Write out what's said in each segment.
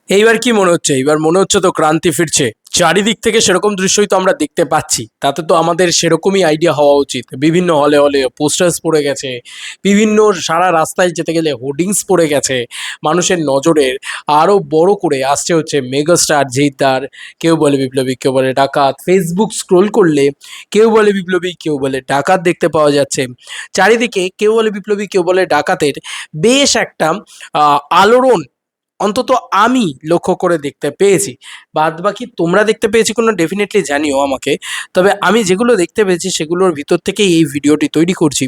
এইবার কি মনে হচ্ছে? এইবার মনে হচ্ছে তো ক্রান্তি ফিরছে। চারিদিক থেকে সেরকম দৃশ্যই তো আমরা দেখতে পাচ্ছি। তাতে তো আমাদের সেরকমই আইডিয়া হওয়া উচিত। বিভিন্ন হলে, হলে পোস্টার্স পড়ে গেছে। বিভিন্ন সারা রাস্তায় যেতে গেলে হোর্ডিংস পড়ে গেছে। মানুষের নজরের আরো বড় করে আসছে হচ্ছে মেগাস্টার জিদ্দার, কেউ বলে বিপ্লবী, কেউ বলে ডাকাত। ফেসবুক স্ক্রল করলে কেউ বলে বিপ্লবী, কেউ বলে ডাকাত দেখতে পাওয়া যাচ্ছে। চারিদিকে কেউ বলে বিপ্লবী, কেউ বলে ডাকাতের বেশ একটা আলোড়ন অন্তত আমি লক্ষ্য করে দেখতে পেয়েছি। বাদবাকি তোমরা দেখতে পেয়েছি কোনো ডেফিনেটলি জানিও আমাকে। তবে আমি যেগুলো দেখতে পেয়েছি সেগুলোর ভিতর থেকেই এই ভিডিওটি তৈরি করছি।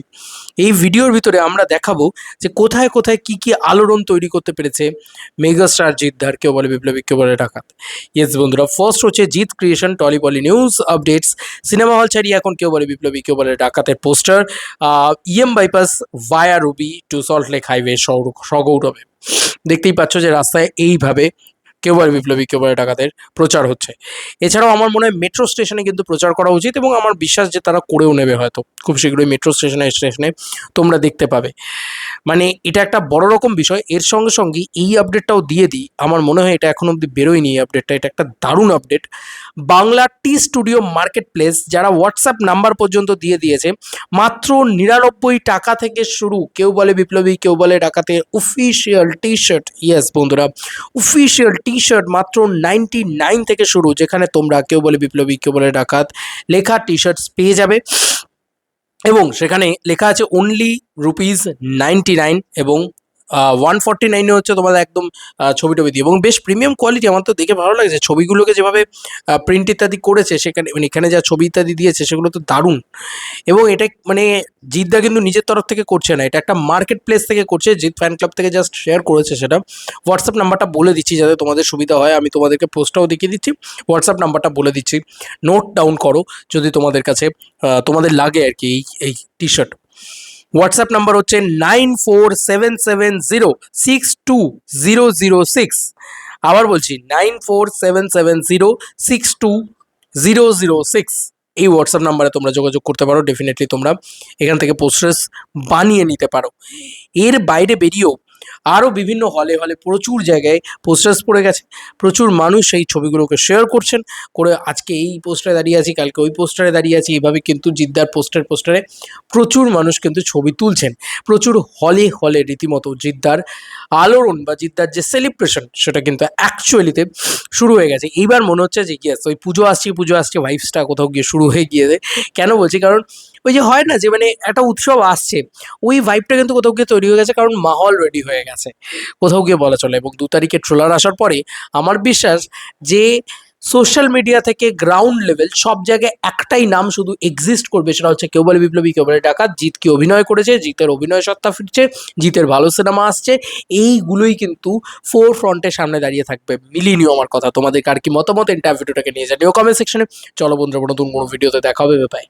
এই ভিডিওর ভিতরে আমরা দেখাবো যে কোথায় কোথায় কি কি আলোড়ন তৈরি করতে পেরেছে মেগাস্টার জিদ্দার, কেউ বলে বিপ্লবী, কেউ বলে ডাকাত। ইয়েস বন্ধুরা, ফার্স্ট হচ্ছে Jeet creation Tollypoly news updates. Cinema hall ছাড়িয়ে এখন কেউ বলে বিপ্লবী, কেউ বলে ডাকাতের poster EM bypass via Ruby to Salt Lake highway সগৌরবে। দেখতেই পাচ্ছ যে রাস্তায় এইভাবে কেউ বলে বিপ্লবী, কেউ বলে ডাকাতের প্রচার হচ্ছে। এছাড়াও আমার মনে হয় মেট্রো স্টেশনে কিন্তু প্রচার করা উচিত এবং আমার বিশ্বাস যে তারা করেও নেবে হয়তো খুব শীঘ্রই। মেট্রো স্টেশনে তোমরা দেখতে পাবে। মানে এটা একটা বড় রকম বিষয়। এর সঙ্গে সঙ্গে এই আপডেটটাও দিয়ে দিই, আমার মনে হয় এটা এখন অবধি বেরোয়নি এই আপডেটটা, এটা একটা দারুণ আপডেট। বাংলা টি স্টুডিও মার্কেট প্লেস যারা হোয়াটসঅ্যাপ নাম্বার পর্যন্ত দিয়ে দিয়েছে, মাত্র 99 টাকা থেকে শুরু কেউ বলে বিপ্লবী, কেউ বলে ডাকাতে অফিসিয়াল টি শার্ট। ইয়েস বন্ধুরা, অফিসিয়াল টি শার্ট মাত্র 99 থেকে শুরু, যেখানে তোমরা কেউ বলে বিপ্লবী, কেউ বলে ডাকাত লেখা টি শার্টস পেয়ে যাবে। এবং সেখানে লেখা আছে অনলি ₹99 এবং 149 হচ্ছে তোমাদের একদম ছবি টবি দিয়ে, এবং বেশ প্রিমিয়াম কোয়ালিটি। আমার তো দেখে ভালো লাগছে ছবিগুলোকে, যেভাবে প্রিন্ট ইত্যাদি করেছে সেখানে, মানে এখানে যা ছবি ইত্যাদি দিয়েছে সেগুলো তো দারুণ। এবং এটা মানে জিদ্দা কিন্তু নিজের তরফ থেকে করছে না, এটা একটা মার্কেট প্লেস থেকে করছে। জিৎ ফ্যান ক্লাব থেকে জাস্ট শেয়ার করেছে সেটা। হোয়াটসঅ্যাপ নাম্বারটা বলে দিচ্ছি যাতে তোমাদের সুবিধা হয়, আমি তোমাদেরকে পোস্টটাও দেখিয়ে দিচ্ছি। হোয়াটসঅ্যাপ নাম্বারটা বলে দিচ্ছি, নোট ডাউন করো যদি তোমাদের কাছে তোমাদের লাগে আর কি এই টি শার্ট। হোয়াটসঅ্যাপ নাম্বার হচ্ছে 9477062006। আবার বলছি 9477062006। এই হোয়াটসঅ্যাপ নাম্বারে তোমরা যোগাযোগ করতে পারো। ডেফিনেটলি তোমরা এখান থেকে পোস্টার্স বানিয়ে নিতে পারো। এর বাইরে বেরিয়েও আরও বিভিন্ন হলে হলে প্রচুর জায়গায় পোস্টার্স পড়ে গেছে। প্রচুর মানুষ সেই ছবিগুলোকে শেয়ার করছেন, করে আজকে এই পোস্টারে দাঁড়িয়ে আছি, কালকে ওই পোস্টারে দাঁড়িয়ে আছি, এইভাবে কিন্তু জিদ্দার পোস্টারে প্রচুর মানুষ কিন্তু ছবি তুলছেন। প্রচুর হলে হলে রীতিমতো জিদ্দার আলোড়ন বা জিদ্দার যে সেলিব্রেশন সেটা কিন্তু অ্যাকচুয়ালিতে শুরু হয়ে গেছে। এইবার মনে হচ্ছে যে ইয়েস, ওই পুজো আসছে ভাইবসটা কোথাও গিয়ে শুরু হয়ে গিয়েছে। কেন বলছি? কারণ ওই যে হয় না যে মানে একটা উৎসব আসছে, ওই ভাইবটা কিন্তু কোথাও গিয়ে তৈরি হয়ে গেছে, কারণ মাহল রেডি হয়ে গেছে কোথাও গিয়ে বলা চলে। এবং 2 তারিখে ট্রেলার আসার পরে আমার বিশ্বাস যে সোশ্যাল মিডিয়া থেকে গ্রাউন্ড লেভেল সব জায়গায় একটাই নাম শুধু এক্সিস্ট করবে, সেটা হচ্ছে কেউ বলে বিপ্লবী, কেউ বলে ডাকাত। জিৎ কি অভিনয় করেছে, জিতের অভিনয় সত্তা ফিরছে, জিতের ভালো সিনেমা আসছে, এইগুলোই কিন্তু ফোর ফ্রন্টের সামনে দাঁড়িয়ে থাকবে। মিলিয়ে নিও আমার কথা। তোমাদের আর কি মতামত ইন্টারভিউটাকে নিয়ে জানিও কমেন্ট সেকশনে। চলো বন্ধুরা, নতুন কোনো ভিডিওতে দেখা হবে। বাই।